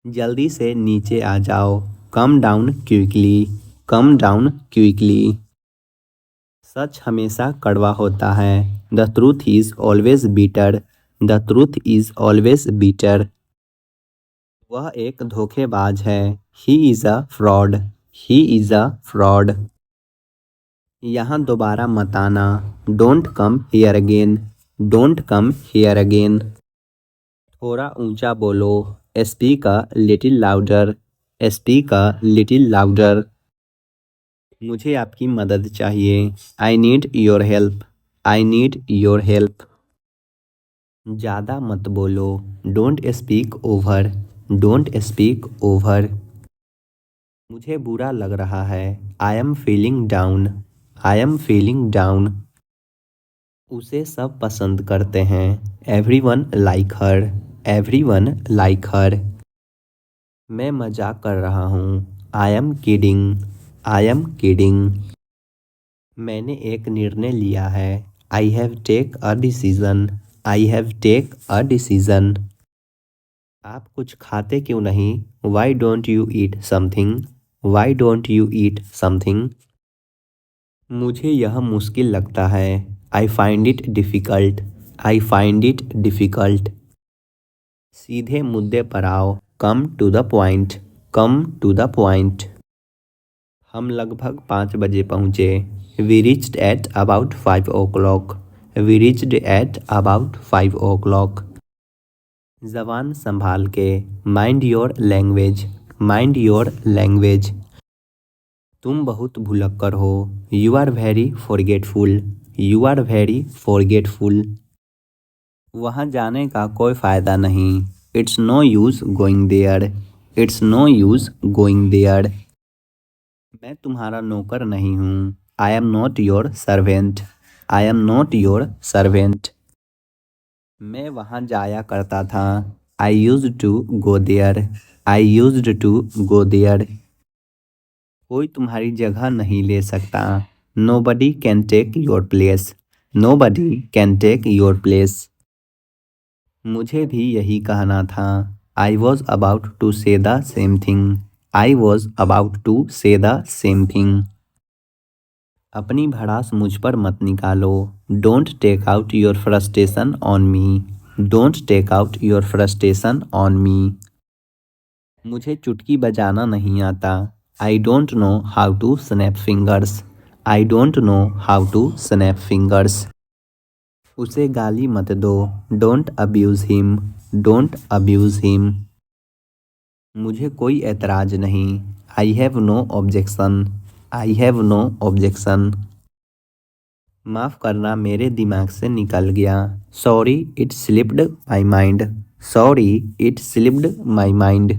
जल्दी से नीचे आ जाओ। Come down quickly. Come down quickly. सच हमेशा कड़वा होता है। The truth is always bitter. The truth is always bitter. वह एक धोखेबाज है। He is a fraud. He is a fraud. यहाँ दोबारा मत आना। Don't come here again. Don't come here again. थोड़ा ऊंचा बोलो। Speak a little louder. Speak a little louder. मुझे आपकी मदद चाहिए। I need your help. I need your help. ज़्यादा मत बोलो। Don't speak over. Don't speak over. मुझे बुरा लग रहा है। I am feeling down. I am feeling down. उसे सब पसंद करते हैं। Everyone like her. Everyone like her. मैं मजाक कर रहा हूँ। I am kidding. I am kidding. मैंने एक निर्णय लिया है। I have take a decision. I have take a decision. आप कुछ खाते क्यों नहीं? Why don't you eat something? Why don't you eat something? मुझे यह मुश्किल लगता है। I find it difficult. I find it difficult. सीधे मुद्दे पर आओ। Come to the point. Come to the point. हम लगभग 5 बजे पहुँचे। We reached at about 5 o'clock। We reached at about 5 o'clock। ज़बान संभाल के। Mind your language. Mind your language. तुम बहुत भुलक्कड़ हो। You are very forgetful. You are very forgetful. वहाँ जाने का कोई फ़ायदा नहीं। It's no use going there. It's no use going there. मैं तुम्हारा नौकर नहीं हूँ। I am not your servant. I am not your servant. मैं वहाँ जाया करता था। I used to go there. I used to go there. कोई तुम्हारी जगह नहीं ले सकता। Nobody can take your place. Nobody can take your place. मुझे भी यही कहना था। I was about to say the same thing. I was about to say the same thing. अपनी भड़ास मुझ पर मत निकालो। Don't take out your frustration on me. Don't take out your frustration on me. मुझे चुटकी बजाना नहीं आता। I don't know how to snap fingers. I don't know how to snap fingers. उसे गाली मत दो। Don't abuse him. Don't abuse him. मुझे कोई एतराज़ नहीं। I have no objection. I have no objection. माफ़ करना मेरे दिमाग से निकल गया। Sorry it slipped my mind. Sorry it slipped my mind.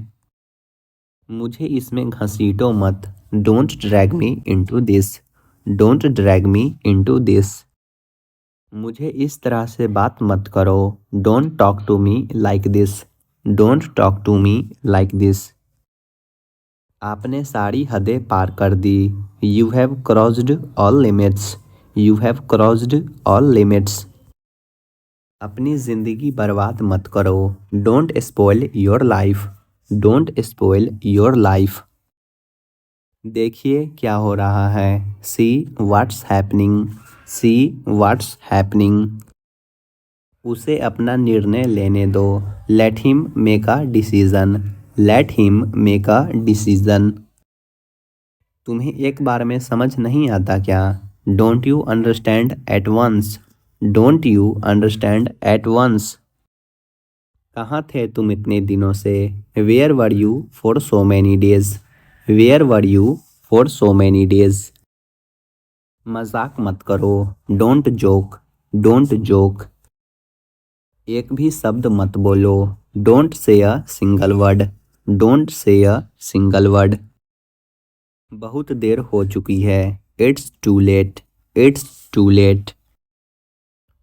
मुझे इसमें घसीटो मत। Don't drag me into this. Don't drag me into this. मुझे इस तरह से बात मत करो। Don't talk to me like this. Don't talk to me like this. आपने सारी हदें पार कर दी। You have crossed all limits. You have crossed all limits. अपनी ज़िंदगी बर्बाद मत करो। Don't spoil your life. Don't spoil your life. देखिए क्या हो रहा है। See what's happening. See what's happening. उसे अपना निर्णय लेने दो। Let him make a decision. Let him make a decision. तुम्हें एक बार में समझ नहीं आता क्या? Don't you understand at once. Don't you understand at once. कहाँ थे तुम इतने दिनों से? Where were you for so many days. Where were you for so many days. मजाक मत करो। Don't joke. Don't joke. एक भी शब्द मत बोलो। Don't say a single word. Don't say a single word. बहुत देर हो चुकी है। It's too late. It's too late.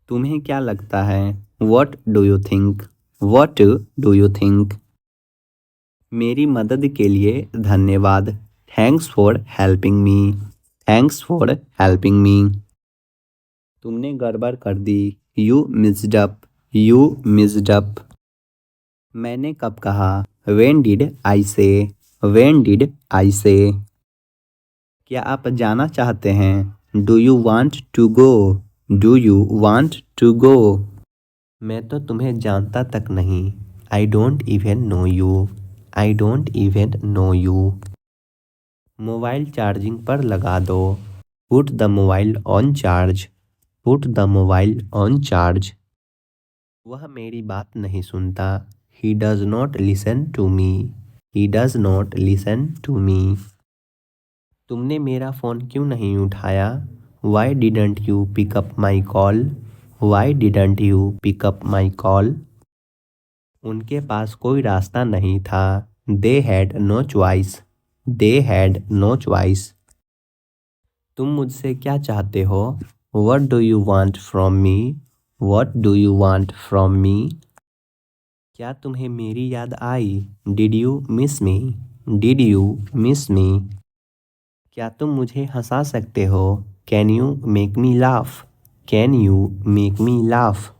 तुम्हें क्या लगता है? What do you think? What do you think? मेरी मदद के लिए धन्यवाद। Thanks for helping me. Thanks for helping me. तुमने गड़बड़ कर दी। You messed up. You messed up. मैंने कब कहा? When did I say? When did I say? क्या आप जाना चाहते हैं? Do you want to go? Do you want to go? मैं तो तुम्हें जानता तक नहीं। I don't even know you. I don't even know you. Mobile charging पर लगा दो। Put the mobile on charge. Put the mobile on charge. वह मेरी बात नहीं सुनता। He does not listen to me. He does not listen to me. तुमने मेरा फ़ोन क्यों नहीं उठाया? Why didn't you pick up my call? Why didn't you pick up my call? उनके पास कोई रास्ता नहीं था। They had no choice. They had no choice. तुम मुझसे क्या चाहते हो? What do you want from me? What do you want from me? क्या तुम्हें मेरी याद आई? Did you miss me? Did you miss me? क्या तुम मुझे हंसा सकते हो? Can you make me laugh? Can you make me laugh?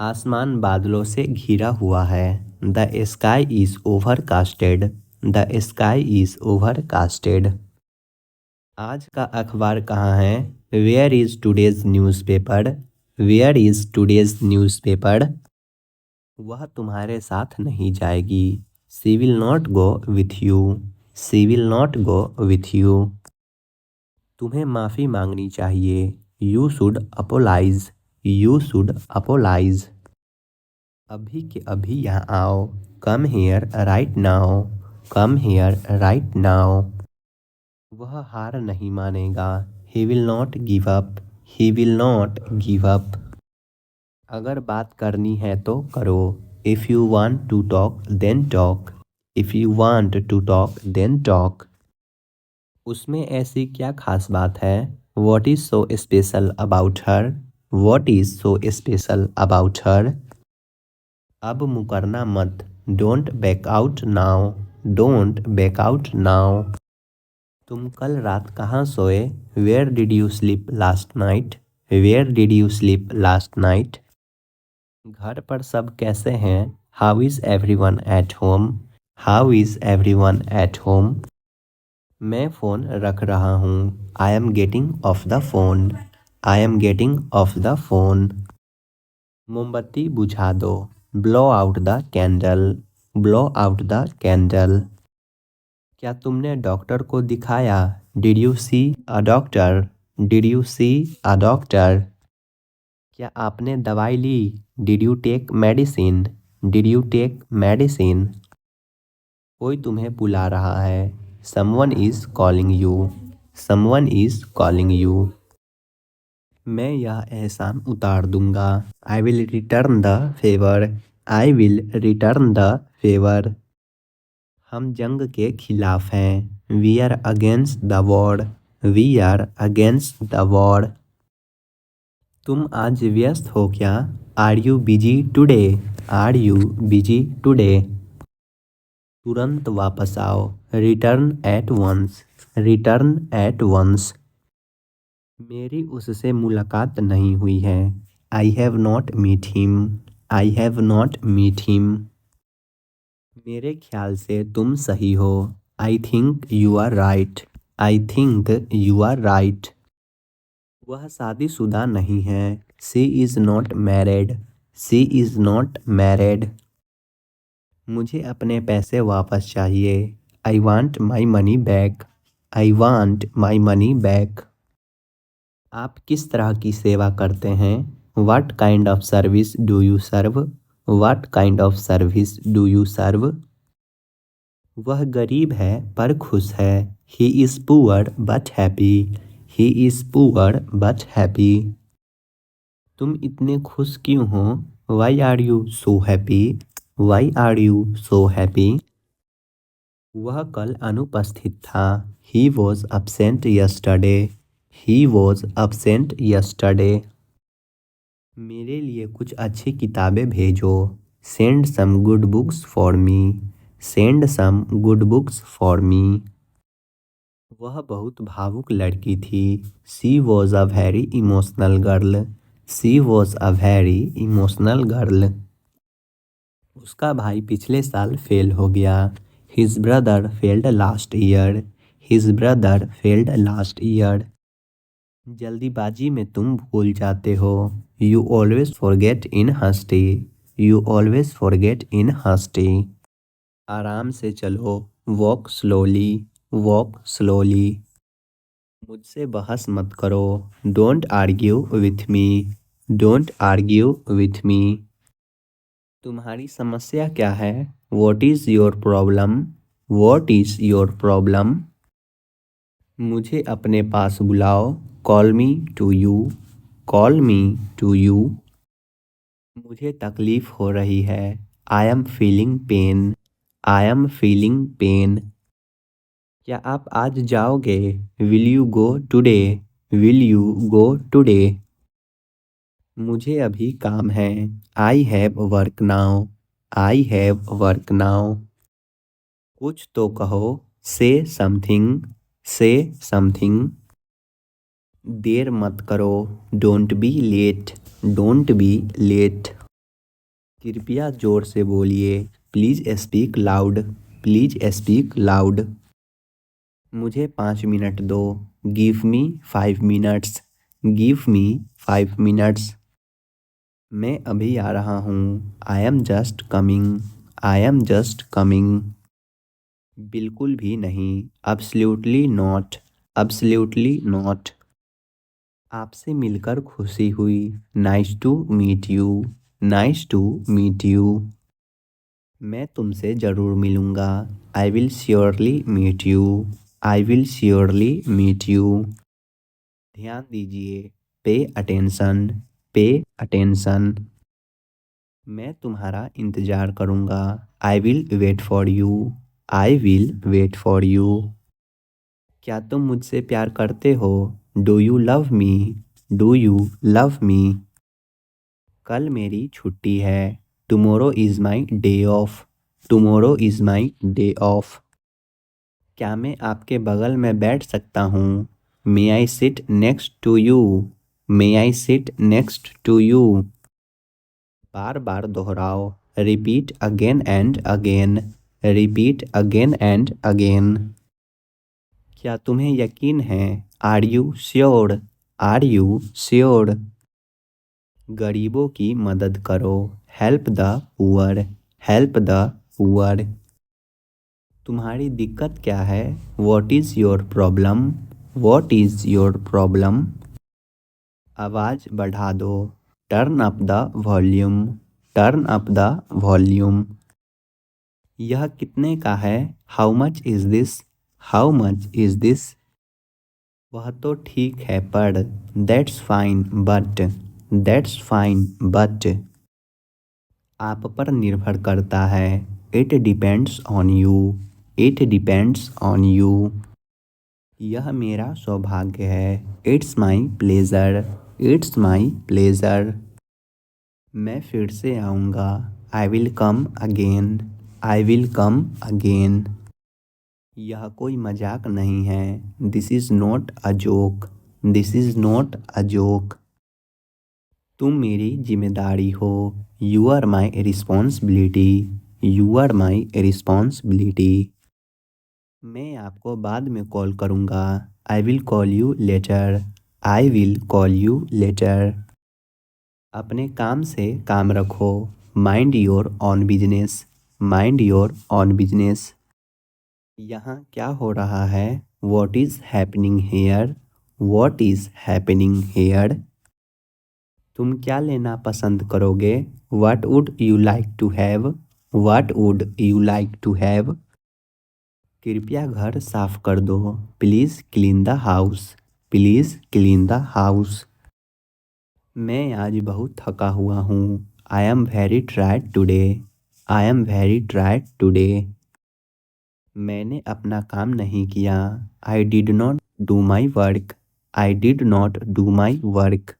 आसमान बादलों से घिरा हुआ है। The sky is overcasted. The sky is overcasted. आज का अखबार कहाँ है? Where is today's newspaper? Where is today's newspaper? वह तुम्हारे साथ नहीं जाएगी। She will not go with you. She will not go with you. तुम्हें माफ़ी मांगनी चाहिए। You should apologize. You should apologize. अभी के अभी यहाँ आओ। Come here right now. Come here right now. वह हार नहीं मानेगा। He will not give up. He will not give up. अगर बात करनी है तो करो। If you want to talk, then talk. If you want to talk, then talk. उसमें ऐसी क्या खास बात है? What is so special about her? What is so special about her? अब मुकरना मत। Don't back out now. Don't back out now. तुम कल रात कहाँ सोए? Where did you sleep last night? Where did you sleep last night? घर पर सब कैसे हैं? How is everyone at home? How is everyone at home? मैं फ़ोन रख रहा हूँ। I am getting off the phone. I am getting off the phone. मोमबत्ती बुझा दो। Blow out the candle. Blow out the candle. क्या तुमने doctor को दिखाया? Did you see a doctor? Did you see a doctor? क्या आपने दवाई ली? Did you take medicine? Did you take medicine? कोई तुम्हें बुला रहा है। Someone is calling you. Someone is calling you. मैं यह एहसान उतार दूंगा। I will return the favor. I will return the favor. हम जंग के खिलाफ हैं। We are against the war. We are against the war. तुम आज व्यस्त हो क्या? Are you busy today? Are you busy today? तुरंत वापस आओ। Return at once. Return at once. मेरी उससे मुलाकात नहीं हुई है। I have not met him. I have not met him. मेरे ख्याल से तुम सही हो। I think you are right. I think you are right. वह शादीशुदा नहीं है। She is not married. She is not married. मुझे अपने पैसे वापस चाहिए। I want my money back. I want my money back. आप किस तरह की सेवा करते हैं? What kind of service do you serve? What kind of service do you serve? वह गरीब है पर खुश है। He is poor but happy. He is poor but happy. तुम इतने खुश क्यों हो? Why are you so happy? Why are you so happy? वह कल अनुपस्थित था। He was absent yesterday. He was absent yesterday. मेरे लिए कुछ अच्छी किताबें भेजो। Send some good books for me. Send some good books for me. वह बहुत भावुक लड़की थी। She was a very emotional girl. She was a very emotional girl. उसका भाई पिछले साल फेल हो गया। His brother failed last year. His brother failed last year. जल्दीबाजी में तुम भूल जाते हो। You always forget in hasty. You always forget in hasty. आराम से चलो। Walk slowly. Walk slowly. मुझसे बहस मत करो। Don't argue with me. Don't argue with me. तुम्हारी समस्या क्या है? What is your problem? What is your problem? मुझे अपने पास बुलाओ। Call me to you. Call me to you. मुझे तकलीफ हो रही है। I am feeling pain. I am feeling pain. क्या आप आज जाओगे? Will you go today? Will you go today? मुझे अभी काम है। I have work now. I have work now. कुछ तो कहो। से समथिंग। से समथिंग। देर मत करो। Don't be late. Don't be late. कृपया जोर से बोलिए। Please speak loud. Please speak loud. मुझे 5 मिनट दो। Give me 5 minutes. Give me 5 minutes. मैं अभी आ रहा हूँ। I am just coming. I am just coming. बिल्कुल भी नहीं। Absolutely not. Absolutely not. आपसे मिलकर खुशी हुई। Nice to meet you. Nice to meet you. मैं तुमसे ज़रूर मिलूँगा। I will surely meet you. I will surely meet you. ध्यान दीजिए। Pay attention. Pay attention. मैं तुम्हारा इंतज़ार करूँगा। I will wait for you. I will wait for you. क्या तुम मुझसे प्यार करते हो? Do you love me? Do you love me? कल मेरी छुट्टी है। Tomorrow is my day off. Tomorrow is my day off. क्या मैं आपके बगल में बैठ सकता हूँ? May I sit next to you? May I sit next to you? बार बार दोहराओ। Repeat again and again. Repeat again and again. क्या तुम्हें यकीन है? Are you sure? Are you sure? गरीबों की मदद करो। Help the poor. Help the poor. तुम्हारी दिक्कत क्या है? What is your problem? What is your problem? आवाज़ बढ़ा दो। Turn up the volume. Turn up the volume. यह कितने का है? How much is this? How much is this? वह तो ठीक है पर। That's fine but. That's fine but. आप पर निर्भर करता है। It depends on you. It depends on you. यह मेरा सौभाग्य है। It's my pleasure. It's my pleasure. मैं फिर से आऊँगा। I will come again. I will come again. यह कोई मजाक नहीं है। This is not a joke. This is not a joke. तुम मेरी जिम्मेदारी हो। You are my responsibility. You are my responsibility. मैं आपको बाद में कॉल करूँगा। I will call you later. I will call you later. अपने काम से काम रखो। Mind your own business. Mind your own business. यहाँ क्या हो रहा है? What is happening here? What is happening here? तुम क्या लेना पसंद करोगे? What would you like to have? What would you like to have? कृपया घर साफ कर दो। Please clean the house. Please clean the house. मैं आज बहुत थका हुआ हूँ। I am very tired today. I am very tired today. मैंने अपना काम नहीं किया। I did not do my work. I did not do my work.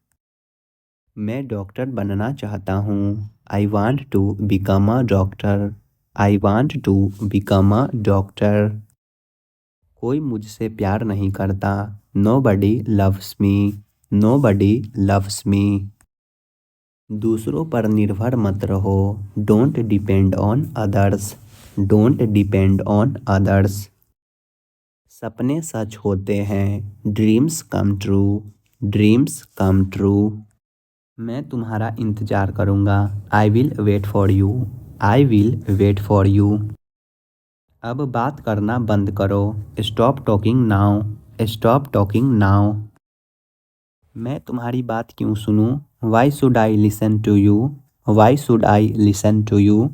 मैं डॉक्टर बनना चाहता हूँ। I want to become a doctor. I want to become a doctor. कोई मुझसे प्यार नहीं करता। Nobody loves me. Nobody loves me. दूसरों पर निर्भर मत रहो। Don't depend on others. Don't depend on others. सपने सच होते हैं। Dreams come true. Dreams come true. मैं तुम्हारा इंतज़ार करूँगा। I will wait for you. I will wait for you. अब बात करना बंद करो। Stop talking now. Stop talking now. मैं तुम्हारी बात क्यों सुनूं? Why should I listen to you? Why should I listen to you?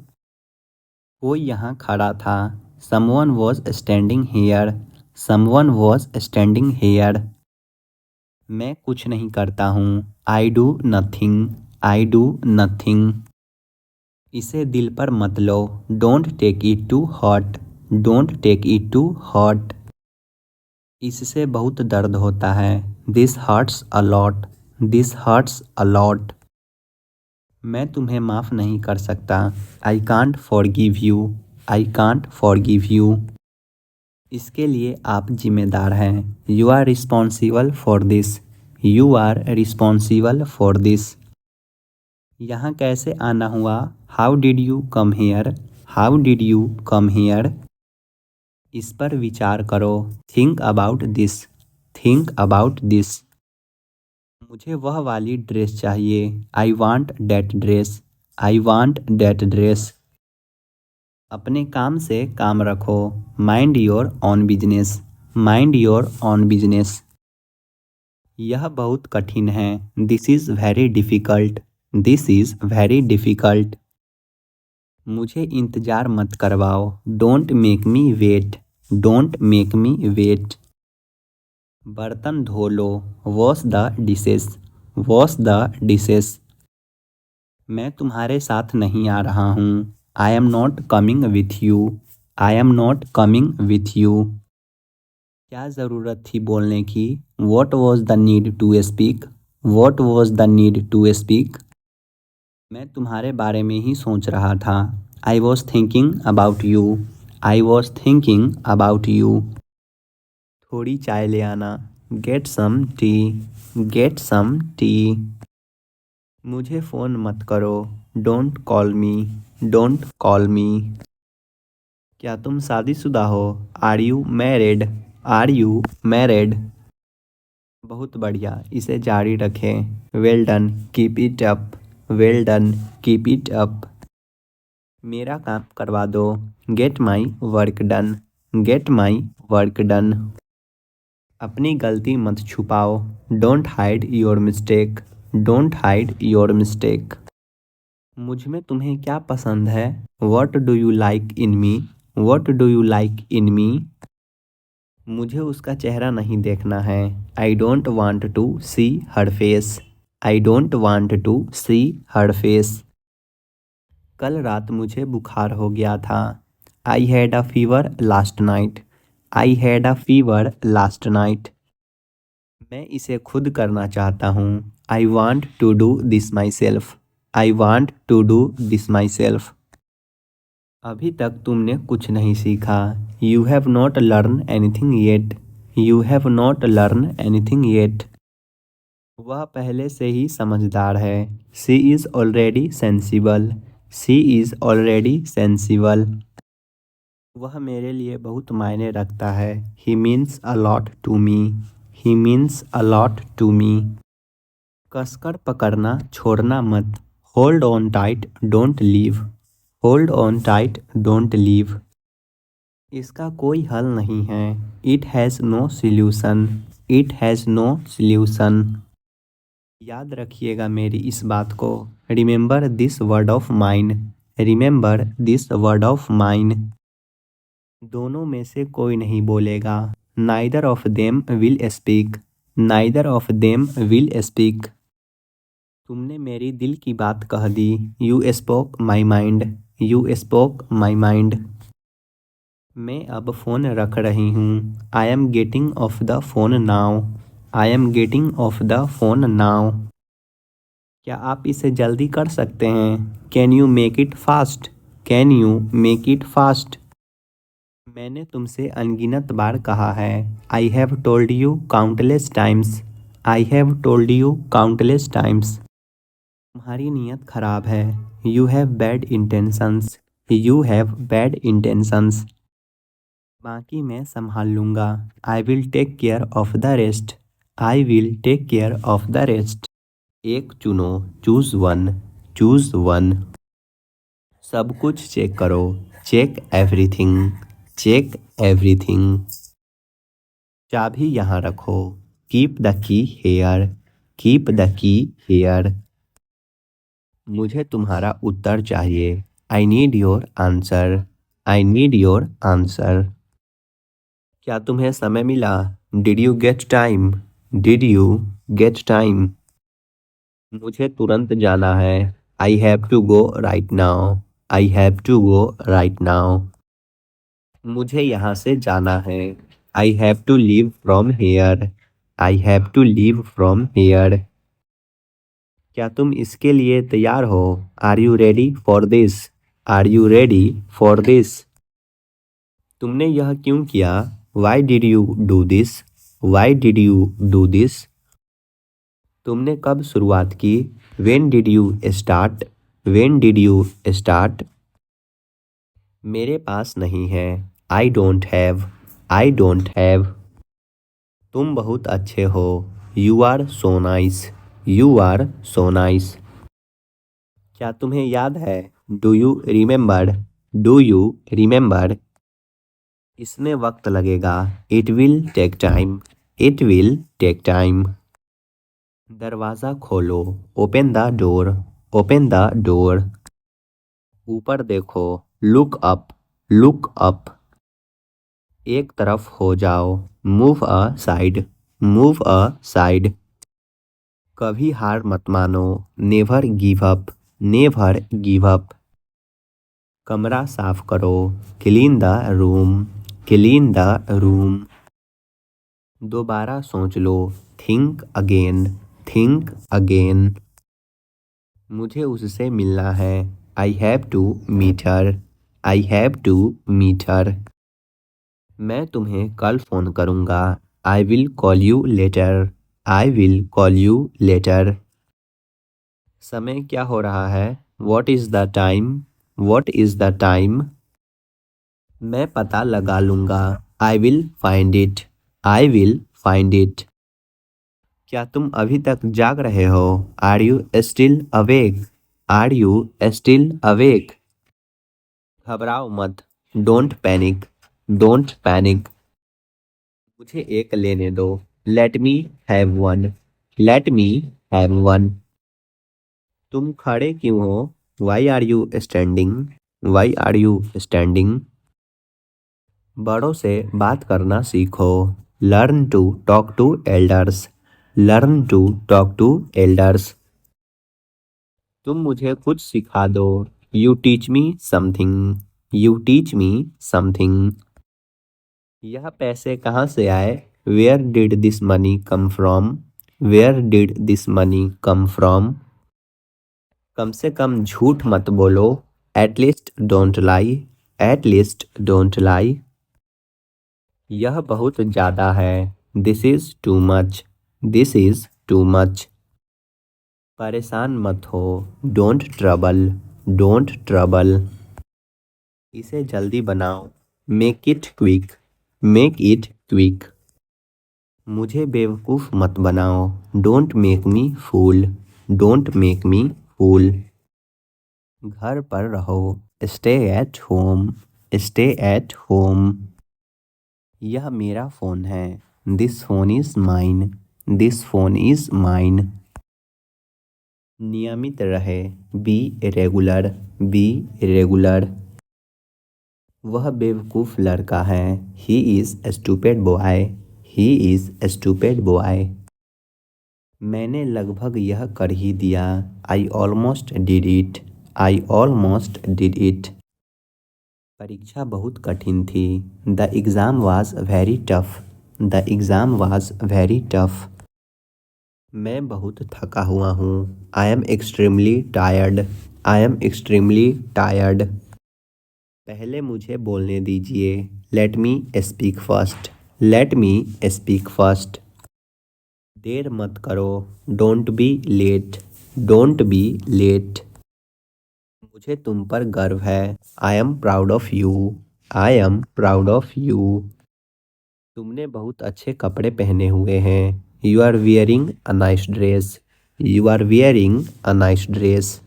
कोई यहाँ खड़ा था। Someone was standing here. Someone was standing here. मैं कुछ नहीं करता हूँ। I do nothing. I do nothing. इसे दिल पर मत लो। Don't take it to heart. Don't take it to heart. इससे बहुत दर्द होता है। This hurts a lot. This hurts a lot. मैं तुम्हें माफ़ नहीं कर सकता। I can't forgive you. I can't forgive you. इसके लिए आप जिम्मेदार हैं। You are responsible for this. You are responsible for this. यहाँ कैसे आना हुआ? How did you come hair? How did you come here? इस पर विचार करो। Think about this. Think about this. मुझे वह वाली ड्रेस चाहिए। I want that dress. I want that dress. अपने काम से काम रखो। Mind your own business. Mind your own business. यह बहुत कठिन है। This is very difficult. This is very difficult. मुझे इंतज़ार मत करवाओ। Don't make me wait. Don't make me wait. बर्तन धो लो। Wash the dishes. Wash the dishes. मैं तुम्हारे साथ नहीं आ रहा हूँ। I am not coming with you. I am not coming with you. क्या ज़रूरत थी बोलने की? What was the need to speak? What was the need to speak? मैं तुम्हारे बारे में ही सोच रहा था। I was thinking about you. I was thinking about you. थोड़ी चाय ले आना। Get some tea. Get some tea. मुझे फ़ोन मत करो। Don't call me. Don't call me. क्या तुम शादीशुदा हो? Are you married? Are you married? बहुत बढ़िया, इसे जारी रखें। Well done, keep it up. Well done, keep it up. मेरा काम करवा दो। Get my work done. Get my work done. अपनी गलती मत छुपाओ। Don't hide your mistake. Don't hide your mistake. मुझ में तुम्हें क्या पसंद है? What do you like in me? What do you like in me? मुझे उसका चेहरा नहीं देखना है। I don't want to see her face. I don't want to see her face. कल रात मुझे बुखार हो गया था। I had a fever last night. I had a fever last night. मैं इसे खुद करना चाहता हूँ। I want to do this myself. I want to do this myself. अभी तक तुमने कुछ नहीं सीखा। You have not learn anything yet. You have not learn anything yet. वह पहले से ही समझदार है। She is already sensible. She is already sensible. वह मेरे लिए बहुत मायने रखता है। He means a lot to me. He means a lot to me. कसकर पकड़ना, छोड़ना मत। Hold on tight, don't leave. Hold on tight, don't leave. इसका कोई हल नहीं है। It has no solution. It has no solution. याद रखिएगा मेरी इस बात को। Remember this word of mine. Remember this word of mine. दोनों में से कोई नहीं बोलेगा। Neither of them will speak. Neither of them will speak. तुमने मेरी दिल की बात कह दी। You spoke my mind. You spoke my mind. मैं अब फ़ोन रख रही हूँ। I am getting off the phone now. I am getting off the phone now. क्या आप इसे जल्दी कर सकते हैं? Can you make it fast? Can you make it fast? मैंने तुमसे अनगिनत बार कहा है। I have told you countless times. I have told you countless times. तुम्हारी नीयत खराब है। You have bad intentions. You have bad intentions. बाकी मैं संभाल लूँगा। I will take care of the rest. I will take care of the rest. एक चुनो। Choose one. Choose one. सब कुछ चेक करो। Check everything. Check everything. चाबी यहाँ रखो। Keep the key here. Keep the key here. मुझे तुम्हारा उत्तर चाहिए। I need your answer. I need your answer. क्या तुम्हें समय मिला? Did you get time? Did you get time? मुझे तुरंत जाना है। I have to go right now. I have to go right now. मुझे यहाँ से जाना है। I have to leave from hair. I have to leave from here. क्या तुम इसके लिए तैयार हो? Are you ready for this? Are you ready for this? तुमने यह क्यों किया? Why did you do this? Why did you do this? तुमने कब शुरुआत की? When did you start? When did you start? मेरे पास नहीं है। I don't have. I don't have. तुम बहुत अच्छे हो। You are so nice. You are so nice. क्या तुम्हें याद है? Do you remember? Do you remember? इसमें वक्त लगेगा। It will take time. It will take time. दरवाज़ा खोलो। Open the door. Open the door. ऊपर देखो। Look up. Look up. एक तरफ हो जाओ। Move a side. Move a side. कभी हार मत मानो। Never give up. Never give up. कमरा साफ करो। Clean the room. Clean the room. दोबारा सोच लो। Think again. Think again. मुझे उससे मिलना है। I have to meet her. I have to meet her. मैं तुम्हें कल फ़ोन करूँगा। I will call you later. I will call you later. समय क्या हो रहा है? What is the time? What is the time? मैं पता लगा लूँगा। I will find it. I will find it. क्या तुम अभी तक जाग रहे हो? Are you still awake? Are you still awake? घबराओ मत। Don't panic. Don't panic. मुझे एक लेने दो। Let me have one. Let me have one. तुम खड़े क्यों हो? Why are you standing? Why are you standing? बड़ों से बात करना सीखो। Learn to talk to elders. Learn to talk to elders. तुम मुझे कुछ सिखा दो। You teach me something. You teach me something. यह पैसे कहाँ से आए? Where did this money come from? Where did this money come from? कम से कम झूठ मत बोलो। At least don't lie. At least don't lie. यह बहुत ज़्यादा है। This is too much. This is too much. परेशान मत हो। Don't trouble. Don't trouble. इसे जल्दी बनाओ। Make it quick. Make it quick. मुझे बेवकूफ़ मत बनाओ। Don't make me fool. Don't make me fool. घर पर रहो। Stay at home. Stay at home. यह मेरा फ़ोन है। This phone is mine. This phone is mine. नियमित रहे। Be regular. Be regular. वह बेवकूफ़ लड़का है। He is a stupid boy. He is a stupid boy. मैंने लगभग यह कर ही दिया। I almost did it. I almost did it. परीक्षा बहुत कठिन थी। The exam was very tough. The exam was very tough. मैं बहुत थका हुआ हूँ। I am extremely tired. I am extremely tired. पहले मुझे बोलने दीजिए। Let me speak first. Let me speak first. देर मत करो। Don't be late. Don't be late. मुझे तुम पर गर्व है। I am proud of you. I am proud of you. तुमने बहुत अच्छे कपड़े पहने हुए हैं। You are wearing a nice dress. You are wearing a nice dress.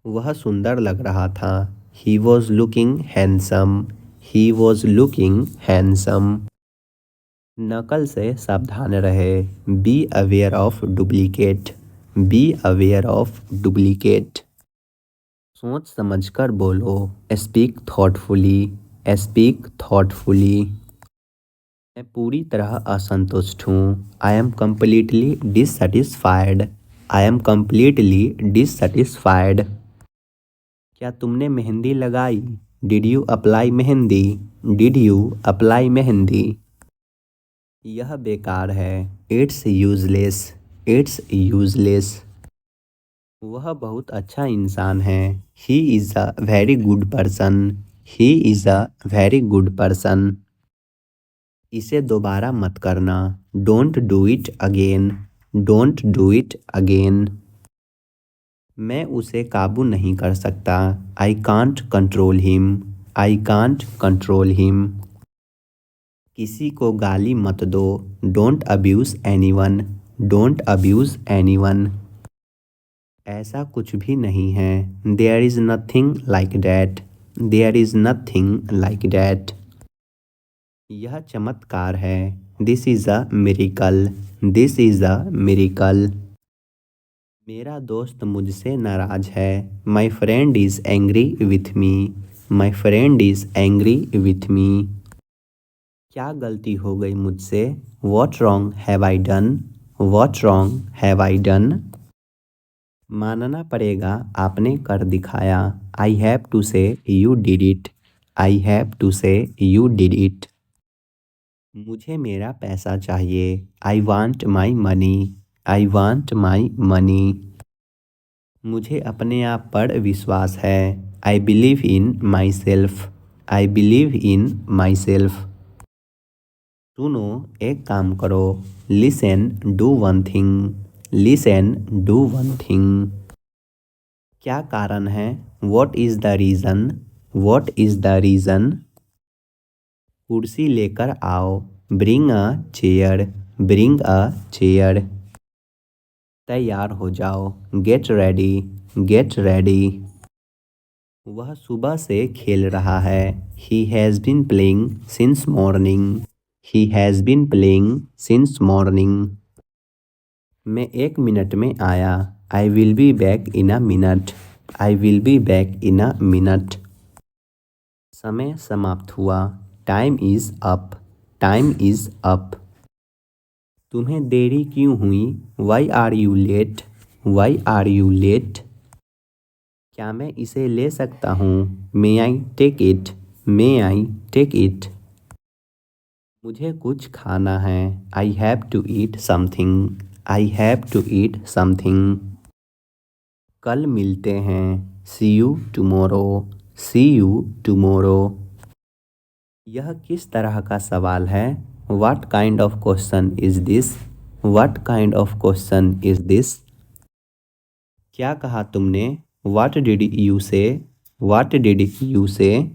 वह सुंदर लग रहा था। He was looking handsome. He was looking handsome. नकल से सावधान रहे। Be aware of duplicate. Be aware of duplicate. सोच समझकर बोलो। Speak thoughtfully. Speak thoughtfully. मैं पूरी तरह असंतुष्ट हूँ। I am completely dissatisfied. I am completely dissatisfied. क्या तुमने मेहंदी लगाई? Did you apply mehndi? Did you apply mehndi? यह बेकार है। It's useless. It's useless. वह बहुत अच्छा इंसान है। He is a very good person. He is a very good person. इसे दोबारा मत करना। Don't do it again. Don't do it again. मैं उसे काबू नहीं कर सकता। I can't control him. I can't control him. किसी को गाली मत दो। Don't abuse anyone. Don't abuse anyone. ऐसा कुछ भी नहीं है। There is nothing like that. There is nothing like that. यह चमत्कार है। This is a miracle. This is a miracle. मेरा दोस्त मुझसे नाराज है। My friend is angry with me. My friend is angry with me. क्या गलती हो गई मुझसे? What wrong have I done? What wrong have I done? मानना पड़ेगा, आपने कर दिखाया। I have to say you did it. I have to say you did it. मुझे मेरा पैसा चाहिए। I want my money. I want my money. मुझे अपने आप पर विश्वास है। I believe in myself. I believe in myself. सुनो, एक काम करो। Listen do one thing. Listen do one thing. क्या कारण है? What is the reason? What is the reason? कुर्सी लेकर आओ। Bring a chair. Bring a chair. तैयार हो जाओ। Get ready. Get ready. वह सुबह से खेल रहा है। He has been playing since morning. He has been playing since morning. मैं 1 मिनट में आया। I will be back in a minute. I will be back in a minute. समय समाप्त हुआ। Time is up. Time is up. तुम्हें देरी क्यों हुई? Why are you late? Why are you late? क्या मैं इसे ले सकता हूँ? May I take it? May I take it? मुझे कुछ खाना है। I have to eat something. I have to eat something. कल मिलते हैं। See you tomorrow. See you tomorrow. यह किस तरह का सवाल है? What kind of question is this? What kind of question is this? क्या कहा तुमने? What did you say? What did you say?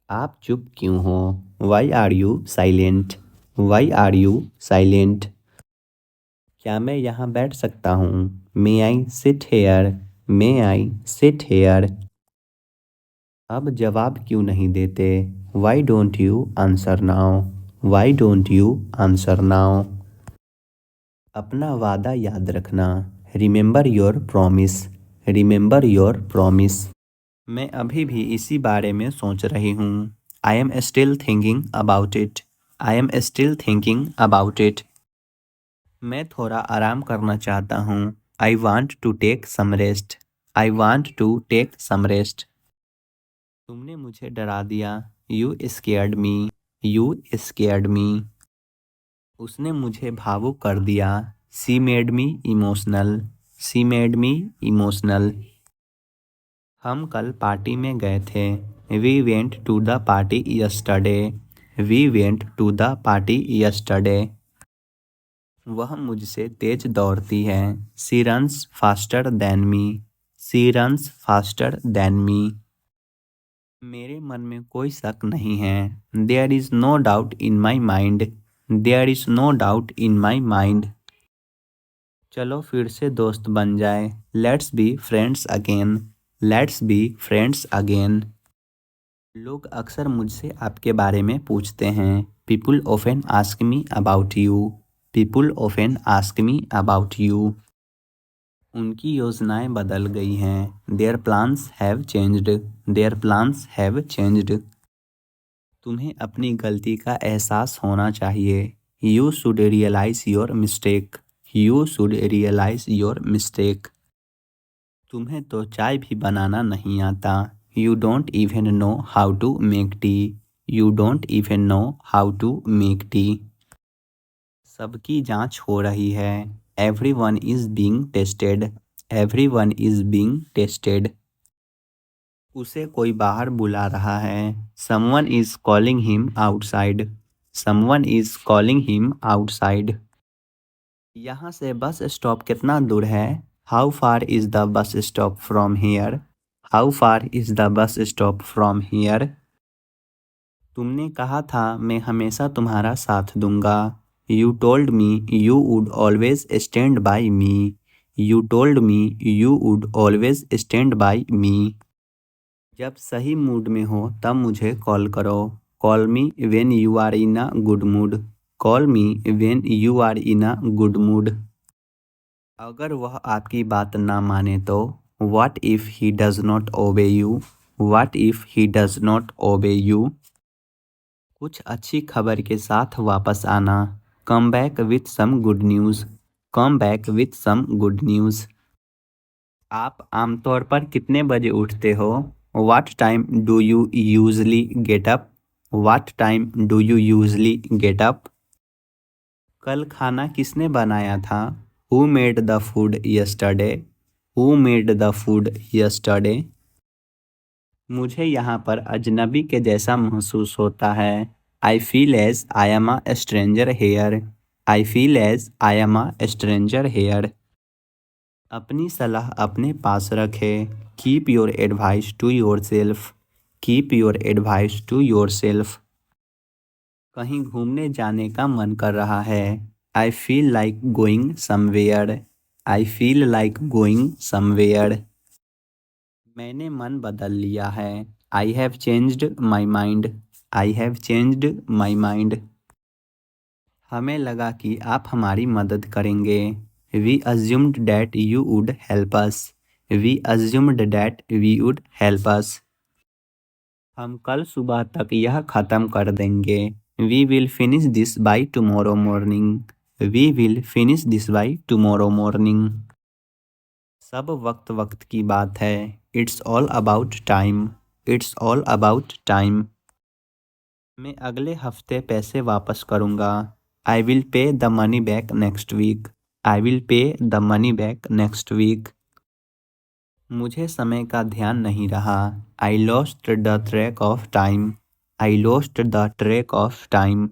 आप चुप क्यों हो? Why are you silent? Why are you silent? क्या मैं यहाँ बैठ सकता हूँ? May I sit here? May I sit here? अब जवाब क्यों नहीं देते? Why don't you answer now? Why don't you answer now? अपना वादा याद रखना। Remember your promise. Remember your promise. मैं अभी भी इसी बारे में सोच रही हूँ। I am still thinking about it. I am still thinking about it. मैं थोड़ा आराम करना चाहता हूँ। I want to take some rest. I want to take some rest. तुमने मुझे डरा दिया। You scared me. You scared me. उसने मुझे भावुक कर दिया। She made me emotional. She made me emotional. हम कल पार्टी में गए थे। We went to the party yesterday. We went to the party yesterday. वह मुझसे तेज दौड़ती है। She runs faster than me. She runs faster than me. मेरे मन में कोई शक नहीं है। There is no doubt in my mind. There is no doubt in my mind. चलो फिर से दोस्त बन जाए। Let's be friends again. Let's be friends again. लोग अक्सर मुझसे आपके बारे में पूछते हैं। People often ask me about you. People often ask me about you. उनकी योजनाएं बदल गई हैं। Their plans have changed. Their plans have changed. तुम्हें अपनी गलती का एहसास होना चाहिए। You should realise your mistake. You should realise your mistake. तुम्हें तो चाय भी बनाना नहीं आता। You don't even know how to make tea. You don't even know how to make tea. सबकी जांच हो रही है। Everyone is being tested. Everyone is being tested. उसे कोई बाहर बुला रहा है। Someone is calling him outside. Someone is calling him outside. यहाँ से बस स्टॉप कितना दूर है? How far is the bus stop from here? How far is the bus stop from here? तुमने कहा था मैं हमेशा तुम्हारा साथ दूंगा। You told me you would always stand by me. You told me you would always stand by me. जब सही मूड में हो तब मुझे कॉल करो। Call me when you are in a good mood. Call me when you are in a good mood. अगर वह आपकी बात ना माने तो? What if he does not obey you? What if he does not obey you? कुछ अच्छी खबर के साथ वापस आना। Come back with some good news. Come back with some good news. आप आमतौर पर कितने बजे उठते हो? What time do you usually get up? What time do you usually get up? कल खाना किसने बनाया था? Who made the food yesterday? Who made the food yesterday? मुझे यहाँ पर अजनबी के जैसा महसूस होता है। I feel as I am a stranger here. I feel as I am a stranger here. अपनी सलाह अपने पास रखे। Keep your advice to your self. Keep your advice to yourself. कहीं घूमने जाने का मन कर रहा है। I feel like going somewhere. I feel like going somewhere. मैंने मन बदल लिया है। I have changed my mind. I have changed my mind. हमें लगा कि आप हमारी मदद करेंगे। We assumed that you would help us. We assumed that we would help us. हम कल सुबह तक यह ख़त्म कर देंगे। We will finish this by tomorrow morning. We will finish this by tomorrow morning. सब वक्त वक्त की बात है। It's all about time. It's all about time. मैं अगले हफ्ते पैसे वापस करूँगा। I will pay the money back next week. I will pay the money back next week. मुझे समय का ध्यान नहीं रहा। I lost the track of time. I lost the track of time.